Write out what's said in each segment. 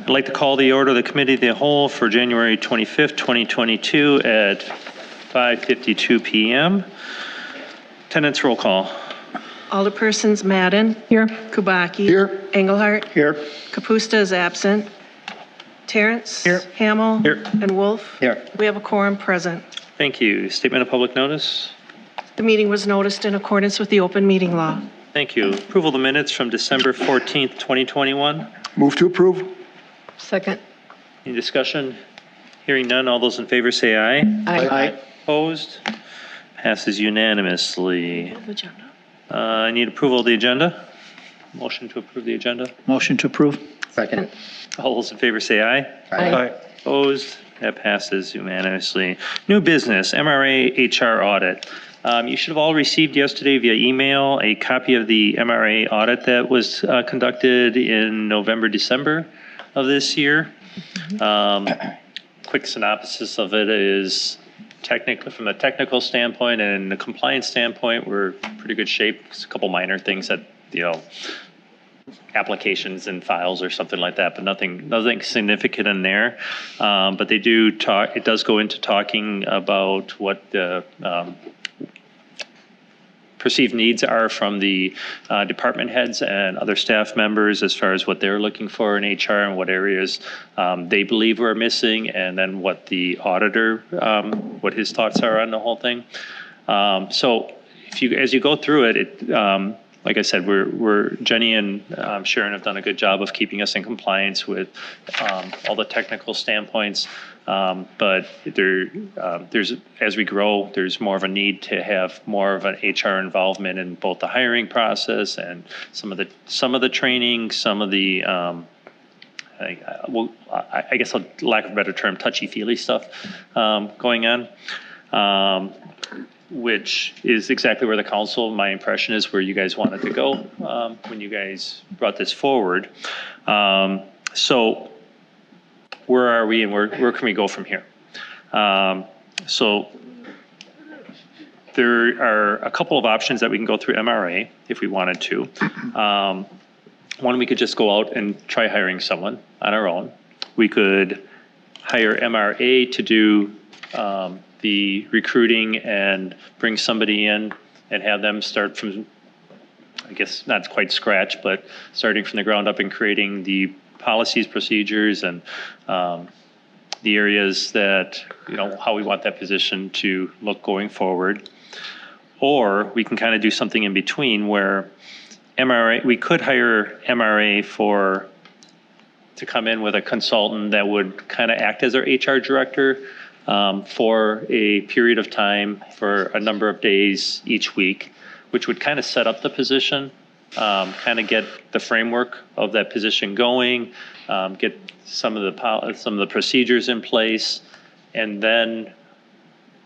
I'd like to call the order of the Committee of the Whole for January 25th, 2022 at 5:52 p.m. Attendance roll call. Alderpersons Madden. Here. Kubaki. Here. Engelhardt. Here. Kapusta is absent. Terrence. Here. Hamel. Here. And Wolf. Here. We have a quorum present. Thank you. Statement of public notice. The meeting was noticed in accordance with the open meeting law. Thank you. Approval of the minutes from December 14th, 2021. Move to approve. Second. Any discussion? Hearing none. All those in favor say aye. Aye. Opposed? Passes unanimously. Agenda. I need approval of the agenda. Motion to approve the agenda. Motion to approve. Second. All those in favor say aye. Aye. Opposed? That passes unanimously. New business, MRA HR audit. You should have all received yesterday via email a copy of the MRA audit that was conducted in November, December of this year. Quick synopsis of it is technically, from a technical standpoint and a compliance standpoint, we're in pretty good shape. There's a couple minor things that, applications and files or something like that, but nothing significant in there. But they do talk, it does go into talking about what the perceived needs are from the department heads and other staff members as far as what they're looking for in HR and what areas they believe we're missing, and then what the auditor, what his thoughts are on the whole thing. So as you go through it, like I said, Jenny and Sharon have done a good job of keeping us in compliance with all the technical standpoints. But there's, as we grow, there's more of a need to have more of an HR involvement in both the hiring process and some of the training, some of the I guess, a lack of a better term, touchy-feely stuff going on. Which is exactly where the council, my impression is, where you guys wanted to go when you guys brought this forward. So where are we and where can we go from here? So there are a couple of options that we can go through MRA if we wanted to. One, we could just go out and try hiring someone on our own. We could hire MRA to do the recruiting and bring somebody in and have them start from, I guess, not quite scratch, but starting from the ground up and creating the policies, procedures, and the areas that, how we want that position to look going forward. Or we can kind of do something in between where we could hire MRA to come in with a consultant that would kind of act as our HR director for a period of time for a number of days each week, which would kind of set up the position, kind of get the framework of that position going, get some of the procedures in place, and then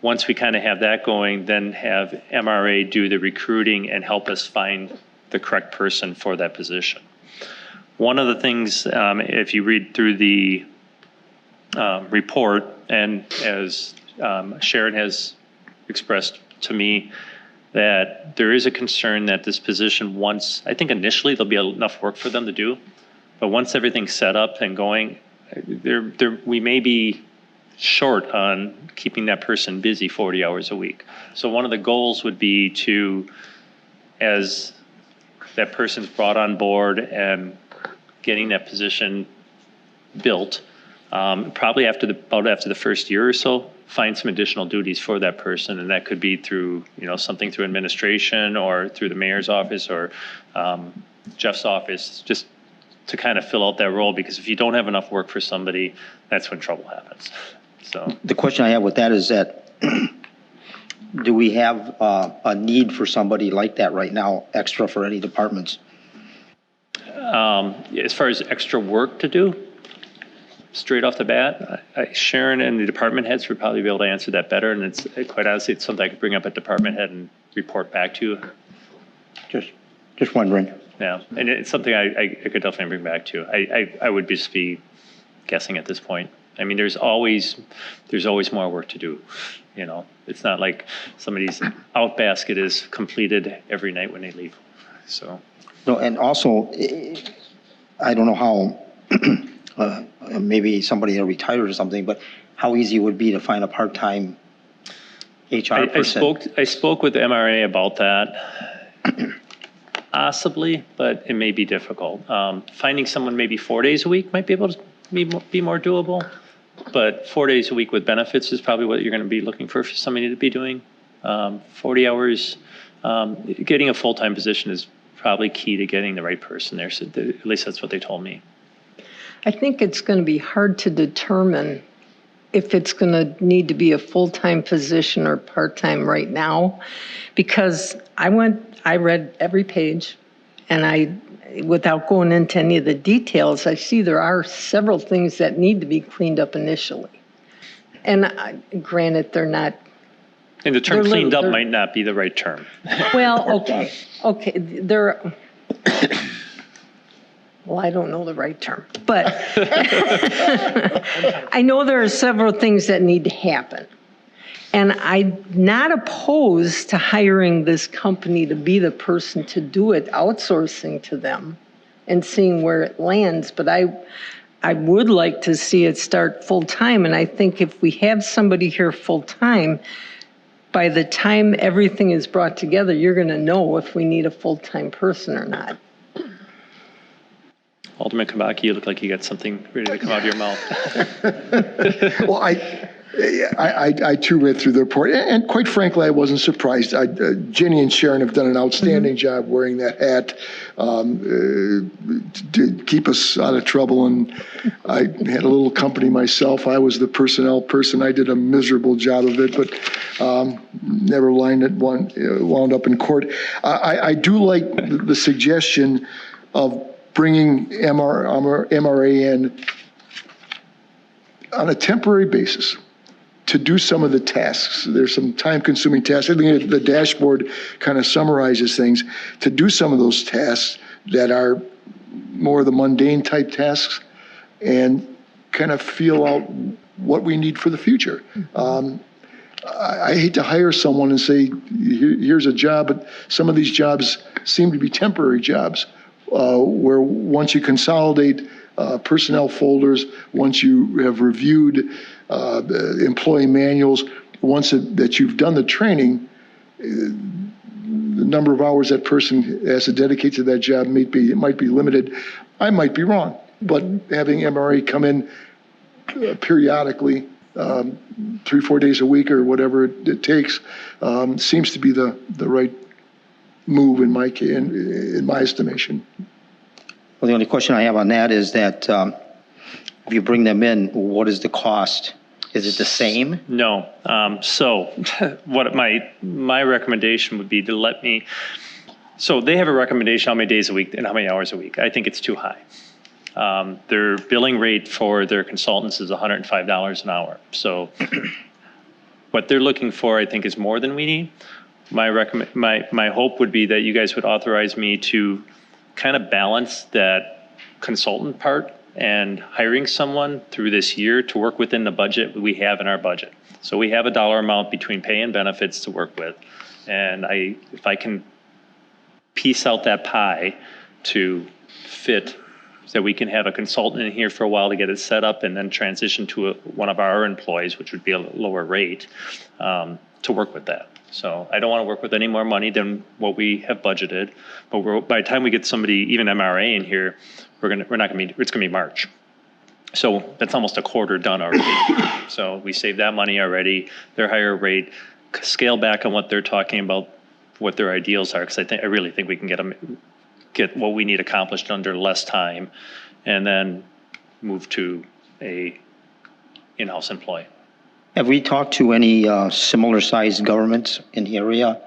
once we kind of have that going, then have MRA do the recruiting and help us find the correct person for that position. One of the things, if you read through the report, and as Sharon has expressed to me, that there is a concern that this position, I think initially there'll be enough work for them to do, but once everything's set up and going, we may be short on keeping that person busy 40 hours a week. So one of the goals would be to, as that person's brought on board and getting that position built, probably after the first year or so, find some additional duties for that person, and that could be through something through administration or through the mayor's office or Jeff's office, just to kind of fill out that role. Because if you don't have enough work for somebody, that's when trouble happens. So the question I have with that is that do we have a need for somebody like that right now, extra for any departments? As far as extra work to do, straight off the bat, Sharon and the department heads would probably be able to answer that better, and it's quite honestly, it's something I could bring up at department head and report back to you. Just wondering. Yeah, and it's something I could definitely bring back to you. I would just be guessing at this point. I mean, there's always more work to do. It's not like somebody's out basket is completed every night when they leave. So. No, and also, I don't know how maybe somebody that retired or something, but how easy it would be to find a part-time HR person? I spoke with the MRA about that, possibly, but it may be difficult. Finding someone maybe 4 days a week might be able to be more doable, but 4 days a week with benefits is probably what you're going to be looking for somebody to be doing. 40 hours, getting a full-time position is probably key to getting the right person there. So at least that's what they told me. I think it's going to be hard to determine if it's going to need to be a full-time position or part-time right now, because I read every page, and without going into any of the details, I see there are several things that need to be cleaned up initially. And granted, they're not. And the term cleaned up might not be the right term. Well, okay. Well, I don't know the right term, but I know there are several things that need to happen. And I'm not opposed to hiring this company to be the person to do it, outsourcing to them and seeing where it lands. But I would like to see it start full-time. And I think if we have somebody here full-time, by the time everything is brought together, you're going to know if we need a full-time person or not. Alderman Kabaki, you look like you got something ready to come out of your mouth. Well, I too read through the report, and quite frankly, I wasn't surprised. Jenny and Sharon have done an outstanding job wearing that hat to keep us out of trouble. And I had a little company myself. I was the personnel person. I did a miserable job of it, but never wound up in court. I do like the suggestion of bringing MRA in on a temporary basis to do some of the tasks. There's some time-consuming tasks. I think the dashboard kind of summarizes things. To do some of those tasks that are more the mundane type tasks and kind of feel out what we need for the future. I hate to hire someone and say, here's a job, but some of these jobs seem to be temporary jobs. Where once you consolidate personnel folders, once you have reviewed employee manuals, once that you've done the training, the number of hours that person has to dedicate to that job might be limited. I might be wrong, but having MRA come in periodically, 3-4 days a week or whatever it takes, seems to be the right move in my estimation. Well, the only question I have on that is that if you bring them in, what is the cost? Is it the same? No. So what my recommendation would be to let me, so they have a recommendation how many days a week and how many hours a week. I think it's too high. Their billing rate for their consultants is $105 an hour. So what they're looking for, I think, is more than we need. My hope would be that you guys would authorize me to kind of balance that consultant part and hiring someone through this year to work within the budget we have in our budget. So we have a dollar amount between pay and benefits to work with. And if I can piece out that pie to fit so that we can have a consultant in here for a while to get it set up and then transition to one of our employees, which would be a lower rate, to work with that. So I don't want to work with any more money than what we have budgeted. But by the time we get somebody, even MRA in here, it's going to be March. So that's almost a quarter done already. So we saved that money already. Their higher rate, scale back on what they're talking about, what their ideals are, because I really think we can get what we need accomplished under less time, and then move to a in-house employee. Have we talked to any similar-sized governments in the area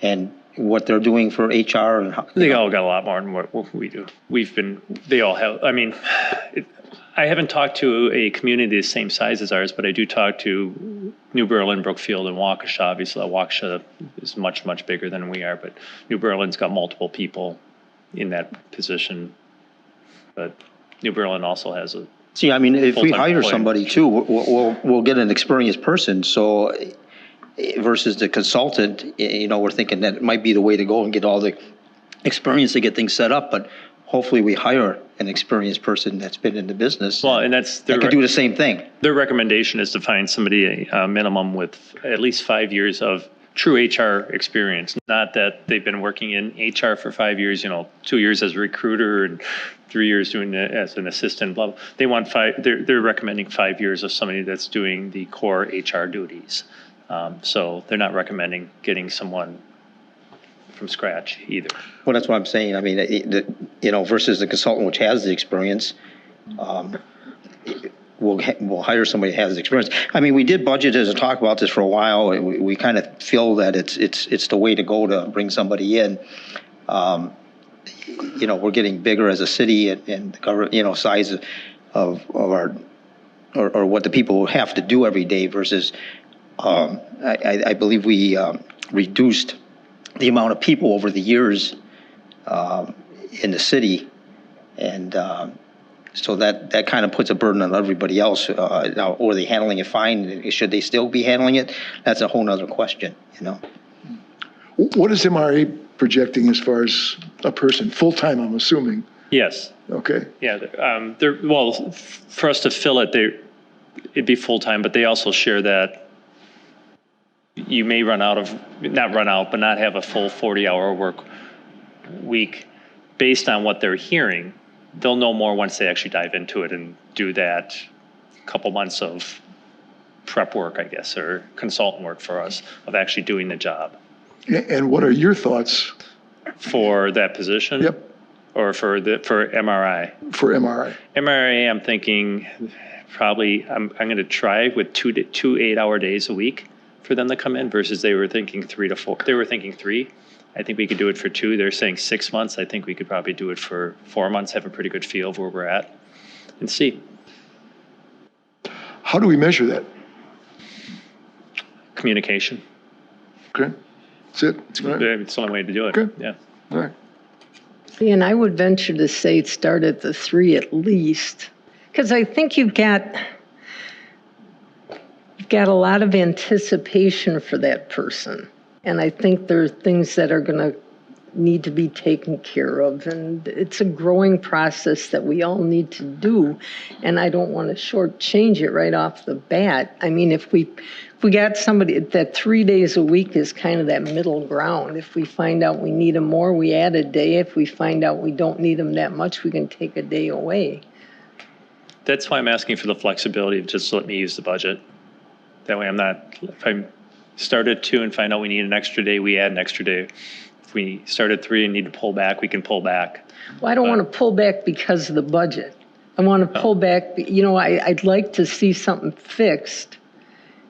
and what they're doing for HR? And how, they all got a lot more than what we do. They all have, I mean, I haven't talked to a community the same size as ours, but I do talk to New Berlin, Brookfield, and Waukesha. Obviously, Waukesha is much, much bigger than we are, but New Berlin's got multiple people in that position. But New Berlin also has a See, I mean, if we full-time hire employee. somebody too, we'll get an experienced person. So versus the consultant, we're thinking that it might be the way to go and get all the experience to get things set up. But hopefully we hire an experienced person that's been in the business. Well, and that's that could do the same thing. their recommendation is to find somebody a minimum with at least 5 years of true HR experience. Not that they've been working in HR for 5 years, 2 years as a recruiter and 3 years doing it as an assistant, blah, blah. They want they're recommending 5 years of somebody that's doing the core HR duties. So they're not recommending getting someone from scratch either. Well, that's what I'm saying. I mean, versus the consultant which has the experience, we'll hire somebody that has the experience. I mean, we did budget as a talk about this for a while. We kind of feel that it's the way to go to bring somebody in. We're getting bigger as a city and the size of our or what the people have to do every day versus I believe we reduced the amount of people over the years in the city, and so that kind of puts a burden on everybody else. Now, are they handling it fine? Should they still be handling it? That's a whole nother question, What is MRA projecting as far as a person, full-time, I'm assuming? Yes. Okay. Yeah. For us to fill it, it'd be full-time, but they also share that you may not have a full 40-hour work week based on what they're hearing. They'll know more once they actually dive into it and do that couple months of prep work, I guess, or consultant work for us of actually doing the job. And what are your thoughts? For that position? Yep. Or for MRI? For MRI. MRI, I'm thinking probably I'm going to try with two 8-hour days a week for them to come in versus they were thinking 3 to 4. They were thinking 3. I think we could do it for 2. They're saying 6 months. I think we could probably do it for 4 months, have a pretty good feel of where we're at and see. How do we measure that? Communication. Okay. That's it? All right. It's the only way to do it. Okay. Yeah. All right. And I would venture to say it start at the 3 at least, because I think you've got a lot of anticipation for that person. And I think there are things that are going to need to be taken care of. And it's a growing process that we all need to do. And I don't want to shortchange it right off the bat. I mean, if we got somebody that 3 days a week is kind of that middle ground. If we find out we need them more, we add a day. If we find out we don't need them that much, we can take a day away. That's why I'm asking for the flexibility of just let me use the budget. That way if I start at 2 and find out we need an extra day, we add an extra day. If we start at 3 and need to pull back, we can pull back. Well, I don't want to pull back because of the budget. I want to pull back, I'd like to see something fixed.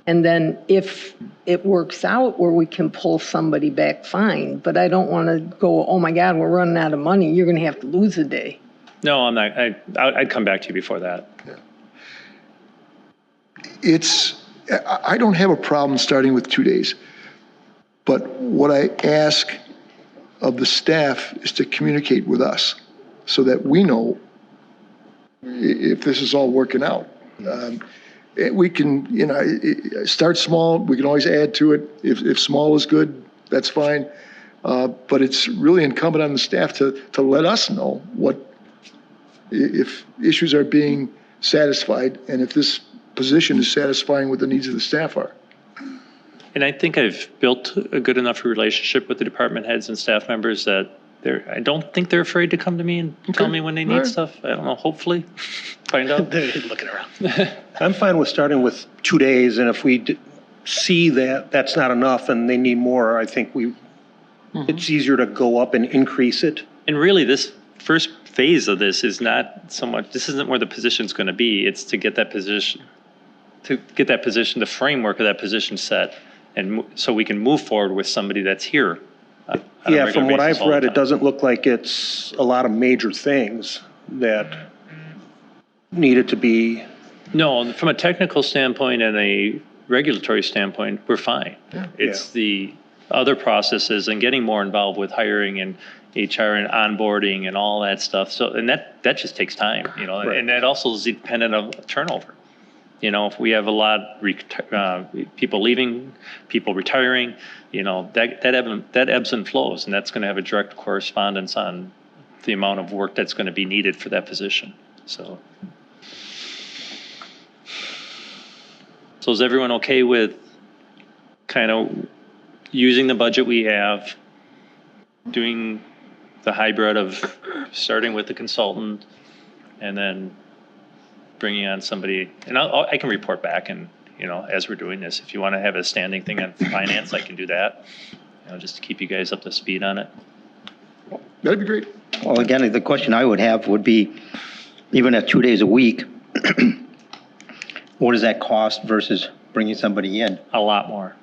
And then if it works out where we can pull somebody back, fine. But I don't want to go, oh my God, we're running out of money. You're going to have to lose a day. No, I'm not. I'd come back to you before that. Yeah. I don't have a problem starting with 2 days. But what I ask of the staff is to communicate with us so that we know if this is all working out. We can, start small. We can always add to it. If small is good, that's fine. But it's really incumbent on the staff to let us know if issues are being satisfied and if this position is satisfying what the needs of the staff are. And I think I've built a good enough relationship with the department heads and staff members that I don't think they're afraid to come to me and tell me when they need stuff. I don't know, hopefully, find out. They're looking around. I'm fine with starting with 2 days, and if we see that that's not enough and they need more, I think it's easier to go up and increase it. And really, this first phase of this is not so much, this isn't where the position's going to be. It's to get that position, the framework of that position set, and so we can move forward with somebody that's here. Yeah, from what I've read, it doesn't look like it's a lot of major things that needed to be. No, from a technical standpoint and a regulatory standpoint, we're fine. Yeah. It's the other processes and getting more involved with hiring and HR and onboarding and all that stuff. So, and that just takes time, right. And that also is dependent on turnover. If we have a lot people leaving, people retiring, that ebbs and flows, and that's going to have a direct correspondence on the amount of work that's going to be needed for that position. So is everyone okay with kind of using the budget we have, doing the hybrid of starting with the consultant and then bringing on somebody? And I can report back, and, you know, as we're doing this, if you want to have a standing thing on finance, I can do that, you know, just to keep you guys up to speed on it. That'd be great. Well, again, the question I would have would be, even at 2 days a week, what does that cost versus bringing somebody in? A lot more.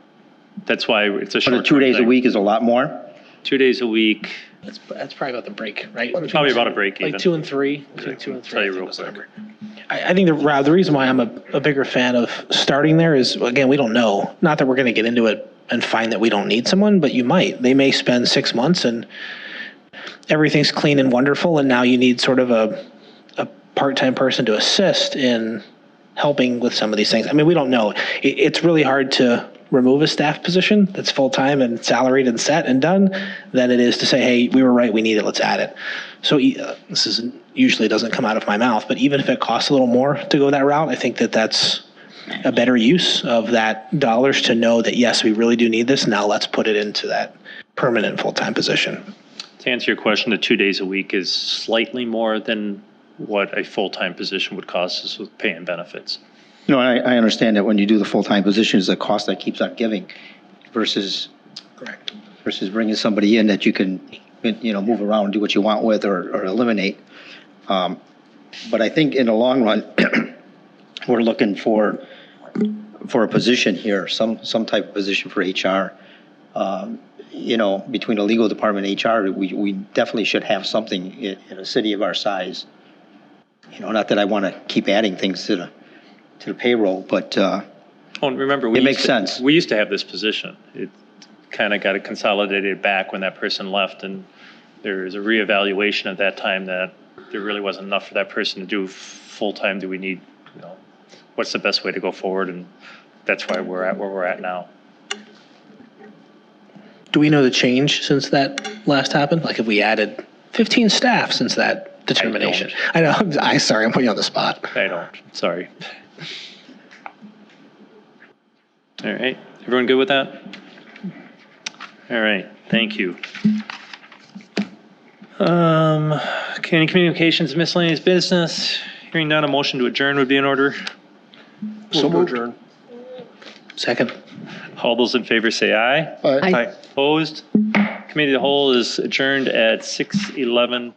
That's why it's a But short. the 2 days a week is a lot more? 2 days a week, That's probably about the break, right? probably about a break even. Like 2 and 3. Between 2 and 3. Tell you I think real was the quick. number. I think Rob, the reason why I'm a bigger fan of starting there is, again, we don't know. Not that we're going to get into it and find that we don't need someone, but you might. They may spend 6 months and everything's clean and wonderful, and now you need sort of a part-time person to assist in helping with some of these things. I mean, we don't know. It's really hard to remove a staff position that's full-time and salaried and set and done than it is to say, hey, we were right, we need it, let's add it. So this is usually doesn't come out of my mouth, but even if it costs a little more to go that route, I think that that's a better use of that dollars to know that, yes, we really do need this. Now let's put it into that permanent full-time position. To answer your question, the 2 days a week is slightly more than what a full-time position would cost us with pay and benefits. No, I understand that when you do the full-time position, it's a cost that keeps on giving versus bringing somebody in that you can, you know, move around, do what you want with or eliminate. But I think in the long run, we're looking for a position here, some type of position for HR. You know, between the legal department and HR, we definitely should have something in a city of our size. You know, not that I want to keep adding things to the payroll, but Oh, and remember, it makes sense. We used to have this position. It kind of got consolidated back when that person left, and there was a reevaluation at that time that there really wasn't enough for that person to do full-time. Do we need, you know, what's the best way to go forward? And that's why we're at where we're at now. Do we know the change since that last happened? Like, if we added 15 staff since that determination? I know, sorry, I'm putting you on the spot. I don't, sorry. All right, everyone good with that? All right, thank you. Any communications, miscellaneous business? Hearing none, a motion to adjourn would be in order. So moved. Adjourn. Second. All those in favor say aye. Aye. Opposed? Committee of the whole is adjourned at 6:11.